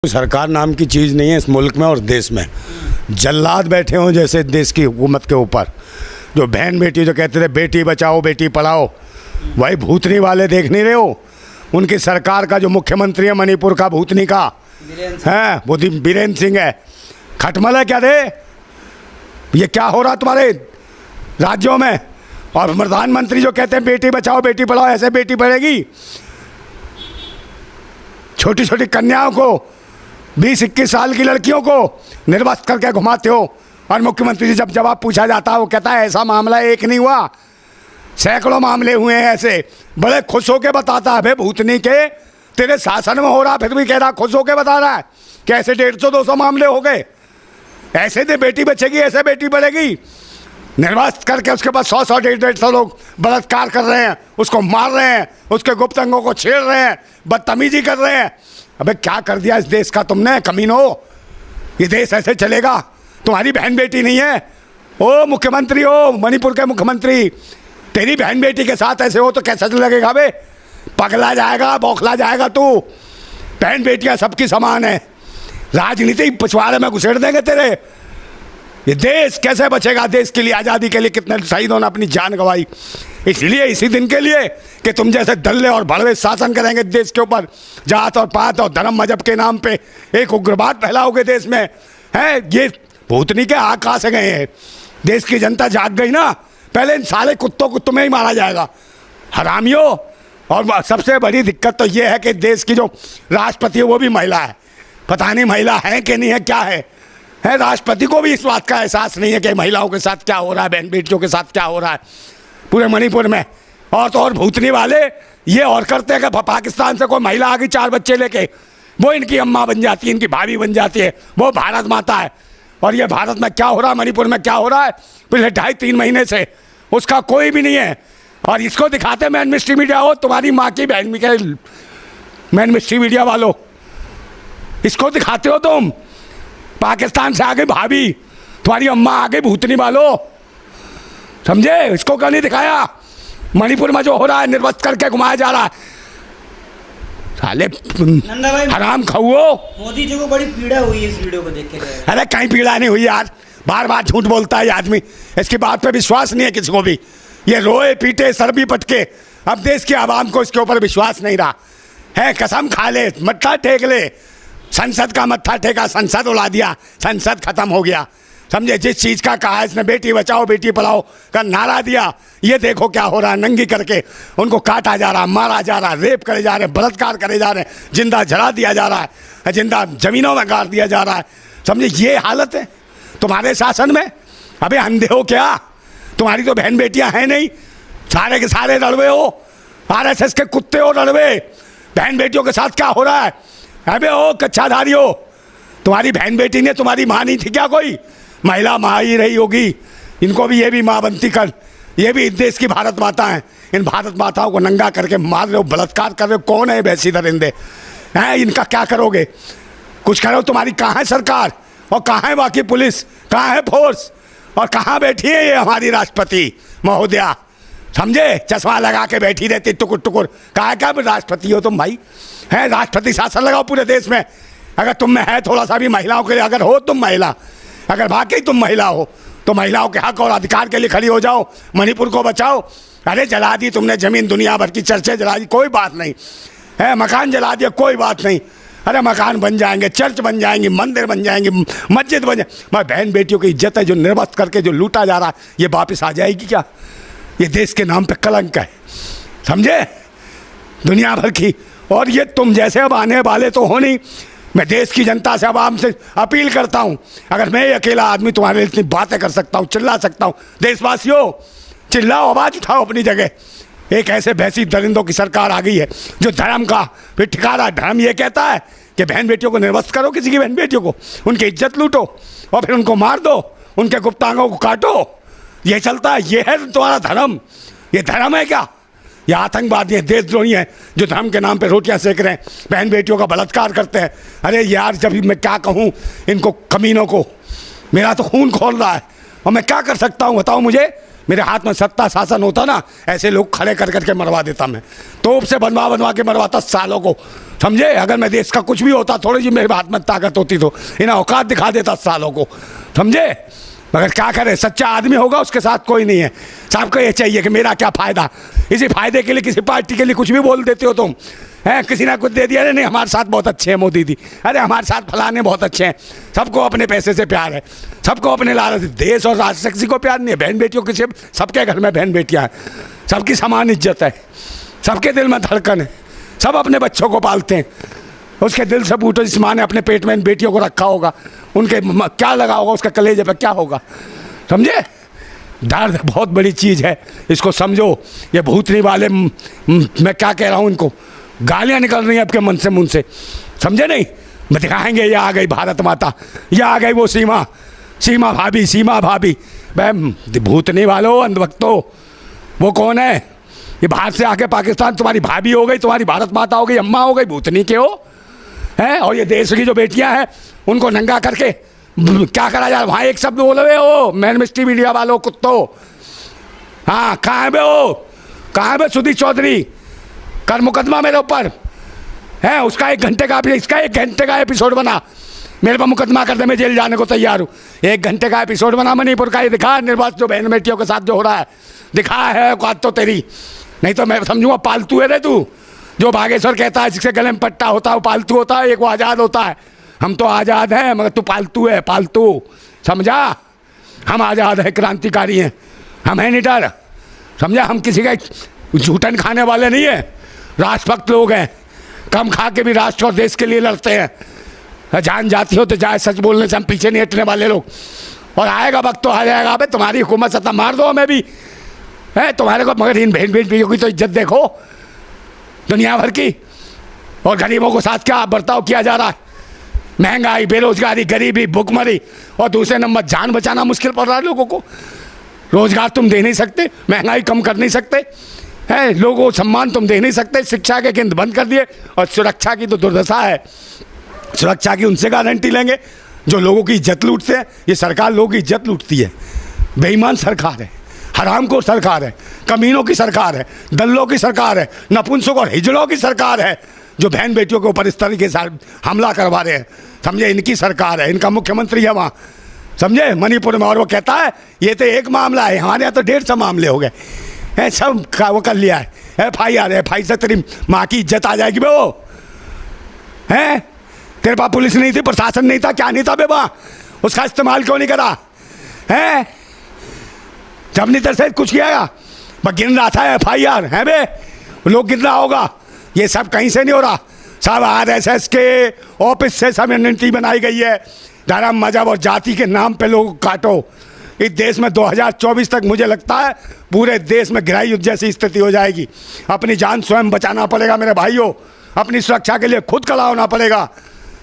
सरकार नाम की चीज़ नहीं है इस मुल्क में और देश में। जल्लाद बैठे हों जैसे देश की हुकूमत के ऊपर, जो बहन बेटी जो कहते थे बेटी बचाओ बेटी पढ़ाओ, वही भूतनी वाले देख नहीं रहे हो। उनकी सरकार का जो मुख्यमंत्री है मणिपुर का भूतनी का है वो बीरेंद्र सिंह है। खटमल है क्या रे? ये क्या हो रहा तुम्हारे राज्यों में? और प्रधानमंत्री जो कहते हैं बेटी बचाओ बेटी पढ़ाओ, ऐसे बेटी पढ़ेगी? छोटी छोटी कन्याओं को 20-21 साल की लड़कियों को निर्वस्त्र करके घुमाते हो। और मुख्यमंत्री जी जब जवाब पूछा जाता है वो कहता है ऐसा मामला एक नहीं हुआ, सैकड़ों मामले हुए हैं ऐसे। बड़े खुश होकर बताता है, भाई भूतनी के तेरे शासन में हो रहा, फिर भी कह रहा खुश होकर बता रहा है कि ऐसे 150-200 मामले हो गए। ऐसे दे बेटी बचेगी, ऐसे बेटी बढ़ेगी। निर्वस्त्र करके उसके बाद 100-150 लोग बलात्कार कर रहे हैं, उसको मार रहे हैं, उसके गुप्त अंगों को छेड़ रहे हैं, बदतमीजी कर रहे हैं। अबे क्या कर दिया इस देश का तुमने कमीनो? ये देश ऐसे चलेगा? तुम्हारी बहन बेटी नहीं है? ओ मुख्यमंत्री हो, मणिपुर के मुख्यमंत्री, तेरी बहन बेटी के साथ ऐसे हो तो कैसा लगेगा बे? पगला जाएगा, बौखला जाएगा तू। बहन बेटियां सबकी समान है, राजनीति पिछवाड़े में घुसेड़ देंगे तेरे। ये देश कैसे बचेगा? देश के लिए, आज़ादी के लिए कितने शहीदों ने अपनी जान गंवाई। इसलिए इसी दिन के लिए कि तुम जैसे दल्ले और भड़वे शासन करेंगे देश के ऊपर, जात और पात और धर्म मजहब के नाम पे एक उग्रवाद फैलाओगे देश में, है? ये भूतनी के आकाश से गए हैं। देश की जनता जाग गई ना, पहले इन सारे कुत्तों को तुम्हें ही मारा जाएगा, हरामियों। और सबसे बड़ी दिक्कत तो ये है कि देश की जो राष्ट्रपति है वो भी महिला है। पता नहीं महिला है कि नहीं है, क्या है राष्ट्रपति को भी इस बात का एहसास नहीं है कि महिलाओं के साथ क्या हो रहा है, बहन बेटियों के साथ क्या हो रहा है पूरे मणिपुर में। और तो और भूतनी वाले ये और करते हैं कि पाकिस्तान से कोई महिला आ गई 4 बच्चे लेके, वो इनकी अम्मा बन जाती है, इनकी भाभी बन जाती है, वो भारत माता है। और ये भारत में क्या हो रहा है, मणिपुर में क्या हो रहा है पिछले 2.5-3 महीने से, उसका कोई भी नहीं है। और इसको दिखाते मैन मिस्ट्री मीडिया हो, तुम्हारी माँ की बहन मिखेल, मैन मिस्ट्री मीडिया वालों, इसको दिखाते हो तुम। पाकिस्तान से आ गई भाभी, तुम्हारी अम्मा आ गई भूतनी वालों, समझे? इसको क्यों नहीं दिखाया? मणिपुर में जो हो रहा है, निर्वस्त्र करके घुमाया जा रहा है, साले हराम खाओ। मोदी जी को बड़ी पीड़ा हुई है इस वीडियो को देख के। अरे कहीं पीड़ा नहीं हुई यार, बार बार झूठ बोलता है ये आदमी, इसकी बात पे विश्वास नहीं है किसी को भी। ये रोए पीटे सर भी पटके, अब देश की आवाम को इसके ऊपर विश्वास नहीं रहा है। कसम खा ले, मत्था टेक ले, संसद का मत्था टेका, संसद उड़ा दिया, संसद खत्म हो गया, समझे? जिस चीज़ का कहा इसने बेटी बचाओ बेटी पढ़ाओ का नारा दिया, ये देखो क्या हो रहा है। नंगी करके उनको काटा जा रहा, मारा जा रहा, रेप करे जा रहे, बलात्कार करे जा रहे, जिंदा जला दिया जा रहा है, जिंदा जमीनों में गाड़ दिया जा रहा है, समझे? ये हालत है तुम्हारे शासन में। अबे अंधे हो क्या? तुम्हारी तो बहन बेटियां हैं नहीं, सारे के सारे लड़वे हो, RSS के कुत्ते हो लड़वे। बहन बेटियों के साथ क्या हो रहा है? अबे ओ कच्छाधारी हो, तुम्हारी बहन बेटी ने तुम्हारी माँ नहीं थी क्या? कोई महिला माँ ही रही होगी, इनको भी ये भी माँ बनती कर। ये भी इस देश की भारत माता हैं, इन भारत माताओं को नंगा करके मार रहे हो, बलात्कार कर रहे हो। कौन है वैसी दरिंदे हैं? इनका क्या करोगे? कुछ करो। तुम्हारी कहाँ है सरकार, और कहाँ है बाकी पुलिस, कहाँ है फोर्स, और कहाँ बैठी है ये हमारी राष्ट्रपति महोदया, समझे? चश्मा लगा के बैठी रहती टुकुर टुकुर। कहाँ क्या राष्ट्रपति हो तुम भाई? है राष्ट्रपति शासन लगाओ पूरे देश में, अगर तुम में है थोड़ा सा भी महिलाओं के लिए। अगर हो तुम महिला, अगर वाकई तुम महिला हो तो महिलाओं के हक और अधिकार के लिए खड़ी हो जाओ, मणिपुर को बचाओ। अरे जला दी तुमने जमीन, दुनिया भर की चर्चें जला दी, कोई बात नहीं है। मकान जला दिया, कोई बात नहीं। अरे मकान बन जाएंगे, चर्च बन जाएंगे, मंदिर बन जाएंगे, मस्जिद बन जाए। मैं बहन बेटियों की इज्जत है जो निर्वस्त्र करके जो लूटा जा रहा है, ये वापस आ जाएगी क्या? ये देश के नाम पे कलंक है, समझे? दुनिया भर की। और ये तुम जैसे अब आने वाले तो हो नहीं। मैं देश की जनता से, आवाम से अपील करता हूँ, अगर मैं अकेला आदमी तुम्हारे लिए इतनी बातें कर सकता हूँ, चिल्ला सकता हूँ, देशवासियों चिल्लाओ, आवाज़ उठाओ अपनी जगह। एक ऐसे भैंसी दरिंदों की सरकार आ गई है जो धर्म का फिर ठिकाना, धर्म ये कहता है कि बहन बेटियों को निर्वस्त्र करो, किसी की बहन बेटियों को, उनकी इज्जत लूटो और फिर उनको मार दो, उनके गुप्तांगों को काटो। ये चलता है, ये है तुम्हारा धर्म? ये धर्म है क्या? ये आतंकवादी हैं, देशद्रोही हैं, जो धर्म के नाम पे रोटियां सेक रहे हैं, बहन बेटियों का बलात्कार करते हैं। अरे यार, जब मैं क्या कहूँ इनको कमीनों को, मेरा तो खून खोल रहा है और मैं क्या कर सकता हूँ बताओ मुझे? मेरे हाथ में सत्ता शासन होता ना, ऐसे लोग खड़े कर करके मरवा देता मैं, तोप से बनवा बनवा के मरवाता सालों को, समझे। अगर मैं देश का कुछ भी होता, थोड़ी जी मेरे हाथ में ताकत होती तो इन्हें औकात दिखा देता सालों को, समझे। मगर क्या करे, सच्चा आदमी होगा उसके साथ कोई नहीं है। सबको ये चाहिए कि मेरा क्या फ़ायदा, इसी फायदे के लिए किसी पार्टी के लिए कुछ भी बोल देते हो तुम, हैं। किसी ने कुछ दे दिया, अरे नहीं हमारे साथ बहुत अच्छे हैं मोदी जी, अरे हमारे साथ फलाने बहुत अच्छे हैं। सबको अपने पैसे से प्यार है, सबको अपने लालच। देश और राष्ट्र किसी को प्यार नहीं है, बहन बेटियों किसी, सबके घर में बहन बेटियाँ हैं, सबकी समान इज्जत है, सबके दिल में धड़कन है, सब अपने बच्चों को पालते हैं। उसके दिल से पूछो जिस माँ ने अपने पेट में इन बेटियों को रखा होगा, उनके क्या लगा होगा, उसका कलेजे पर क्या होगा, समझे। दर्द बहुत बड़ी चीज़ है, इसको समझो। ये भूतनी वाले मैं क्या कह रहा हूँ, इनको गालियाँ निकल रही हैं आपके मन से, मुंह से, समझे नहीं। मैं दिखाएंगे, ये आ गई भारत माता, ये आ गई वो सीमा भाभी। भाई भूतनी वालों, अंधभक्तों, वो कौन है? ये बाहर से आके पाकिस्तान तुम्हारी भाभी हो गई, तुम्हारी भारत माता हो गई, अम्मा हो गई, भूतनी के हो, हैं। और ये देश की जो बेटियां हैं उनको नंगा करके क्या करा जाए। वहाँ एक शब्द बोले हो, मैन मिस्ट्री मीडिया वालों, कुत्तों, हाँ कहाँ बे हो, कहाँ बे सुधीर चौधरी, कर मुकदमा मेरे ऊपर है। उसका 1 घंटे का, इसका 1 घंटे का एपिसोड बना, मेरे पर मुकदमा कर दे, मैं जेल जाने को तैयार हूँ। 1 घंटे का एपिसोड बना मणिपुर का, ये दिखा निर्वाचन जो बहन बेटियों के साथ जो हो रहा है, दिखा है औकात तो तेरी, नहीं तो मैं समझूंगा पालतू है रे तू। जो बागेश्वर कहता है जिसके गले में पट्टा होता है वो पालतू होता है, एक वो आज़ाद होता है। हम तो आज़ाद हैं, मगर तू पालतू है, पालतू, समझा। हम आज़ाद है, क्रांतिकारी हैं, हम हैं निडर, समझा। हम किसी का झूठन खाने वाले नहीं हैं, राष्ट्रभक्त लोग हैं, कम खा के भी राष्ट्र और देश के लिए लड़ते हैं। जान जाती हो तो जाए, सच बोलने से हम पीछे नहीं हटने वाले लोग। और आएगा वक्त तो आ जाएगा, अबे तुम्हारी हुकूमत सत्ता मार दो हमें भी, है तुम्हारे को। मगर इन बहन बेटियों की तो इज्जत देखो दुनिया भर की, और गरीबों को साथ क्या बर्ताव किया जा रहा है। महंगाई, बेरोजगारी, गरीबी, भुखमरी, और दूसरे नंबर जान बचाना मुश्किल पड़ रहा है लोगों को। रोजगार तुम दे नहीं सकते, महंगाई कम कर नहीं सकते, है लोगों को सम्मान तुम दे नहीं सकते, शिक्षा के केंद्र बंद कर दिए, और सुरक्षा की तो दुर्दशा है। सुरक्षा की उनसे गारंटी लेंगे जो लोगों की इज्जत लूटते हैं। ये सरकार लोगों की इज्जत लूटती है, बेईमान सरकार है, हरामखोर सरकार है, कमीनों की सरकार है, दल्लों की सरकार है, नपुंसक और हिजड़ों की सरकार है, जो बहन बेटियों के ऊपर इस तरीके से हमला करवा रहे हैं, समझे। इनकी सरकार है, इनका मुख्यमंत्री है वहाँ, समझे, मणिपुर में। और वो कहता है ये तो एक मामला है, हमारे यहाँ तो 150 मामले हो गए हैं, सब वो कर लिया है। FIR से तेरी माँ की इज्जत आ जाएगी बे। वो है तेरे पास पुलिस नहीं थी, प्रशासन नहीं था, क्या नहीं था बे वहाँ, उसका इस्तेमाल क्यों नहीं करा है? जब नहीं तरह कुछ किया, बस गिन रहा था FIR है बे, लोग गिन रहा होगा। ये सब कहीं से नहीं हो रहा, सब RSS के ऑफिस से सब रणनीति बनाई गई है। धर्म, मजहब और जाति के नाम पे लोग काटो। इस देश में 2024 तक मुझे लगता है पूरे देश में गृह युद्ध जैसी स्थिति हो जाएगी। अपनी जान स्वयं बचाना पड़ेगा मेरे भाइयों, अपनी सुरक्षा के लिए खुद खड़ा होना पड़ेगा,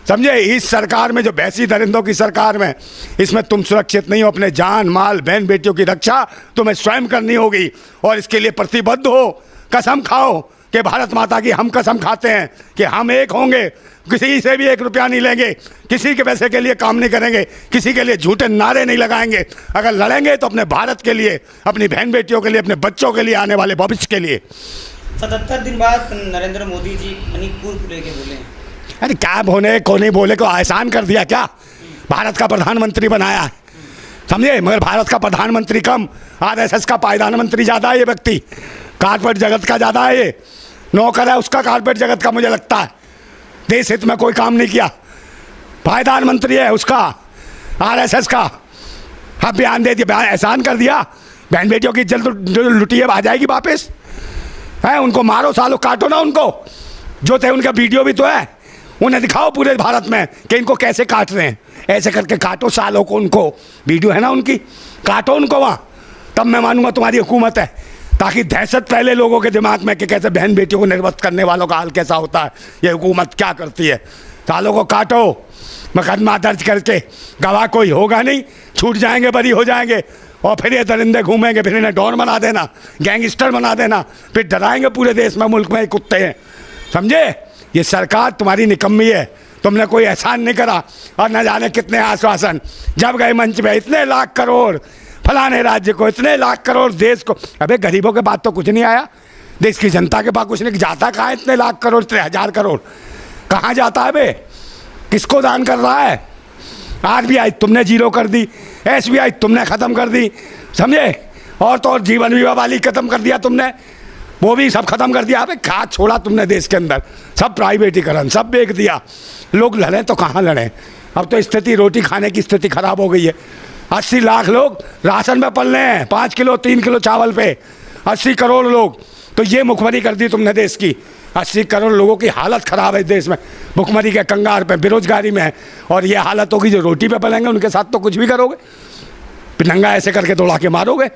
समझे। इस सरकार में, जो भैंसी दरिंदों की सरकार में, इसमें तुम सुरक्षित नहीं हो। अपने जान माल बहन बेटियों की रक्षा तुम्हें स्वयं करनी होगी, और इसके लिए प्रतिबद्ध हो। कसम खाओ कि भारत माता की हम कसम खाते हैं कि हम एक होंगे, किसी से भी 1 रुपया नहीं लेंगे, किसी के पैसे के लिए काम नहीं करेंगे, किसी के लिए झूठे नारे नहीं लगाएंगे। अगर लड़ेंगे तो अपने भारत के लिए, अपनी बहन बेटियों के लिए, अपने बच्चों के लिए, आने वाले भविष्य के लिए। 77 दिन बाद नरेंद्र मोदी जी मणिपुर को लेके बोले हैं। अरे क्या बोले को नहीं बोले को आसान कर दिया क्या? भारत का प्रधानमंत्री बनाया है, समझे। मगर भारत का प्रधानमंत्री कम, RSS का पायदान मंत्री ज़्यादा है ये व्यक्ति, कारपोरेट जगत का ज़्यादा है ये, नौकर है उसका कारपोरेट जगत का। मुझे लगता है देश हित में कोई काम नहीं किया, पायदान मंत्री है उसका, RSS का। अब बयान दे दिया, एहसान कर दिया, बहन बेटियों की इज्जत लुटी है, आ जाएगी वापस, है। उनको मारो सालों, काटो ना उनको, जो थे उनका वीडियो भी तो है, उन्हें दिखाओ पूरे भारत में कि इनको कैसे काट रहे हैं। ऐसे करके काटो सालों को, उनको वीडियो है ना उनकी, काटो उनको वहाँ, तब मैं मानूंगा तुम्हारी हुकूमत है। ताकि दहशत पहले लोगों के दिमाग में कि कैसे बहन बेटियों को निर्वस्त करने वालों का हाल कैसा होता है, ये हुकूमत क्या करती है। सालों को काटो, मुकदमा दर्ज करके, गवाह कोई होगा नहीं, छूट जाएंगे, बरी हो जाएंगे, और फिर ये दरिंदे घूमेंगे, फिर इन्हें डॉन बना देना, गैंगस्टर बना देना, फिर डराएंगे पूरे देश में, मुल्क में कुत्ते हैं, समझे। ये सरकार तुम्हारी निकम्मी है, तुमने कोई एहसान नहीं करा, और न जाने कितने आश्वासन जब गए मंच पे, इतने लाख करोड़ फलाने राज्य को इतने लाख करोड़, देश को। अबे गरीबों के पास तो कुछ नहीं आया, देश की जनता के पास कुछ नहीं। जाता कहाँ इतने लाख करोड़, इतने हजार करोड़ कहाँ जाता है बे? किसको दान कर रहा है? RBI तुमने जीरो कर दी, SBI तुमने ख़त्म कर दी, समझे? और तो और जीवन बीमा वाली ख़त्म कर दिया तुमने, वो भी सब खत्म कर दिया। अबे क्या छोड़ा तुमने देश के अंदर? सब प्राइवेटीकरण, सब बेच दिया। लोग लड़ें तो कहाँ लड़ें? अब तो स्थिति, रोटी खाने की स्थिति खराब हो गई है। 80 लाख लोग राशन में पल रहे हैं, 5 किलो 3 किलो चावल पे, 80 करोड़ लोग। तो ये मुखमरी कर दी तुमने देश की। 80 करोड़ लोगों की हालत ख़राब है देश में, भुखमरी के कंगार पे, बेरोजगारी में है। और ये हालत होगी जो रोटी पे पलेंगे, उनके साथ तो कुछ भी करोगे, नंगा ऐसे करके दौड़ा के मारोगे।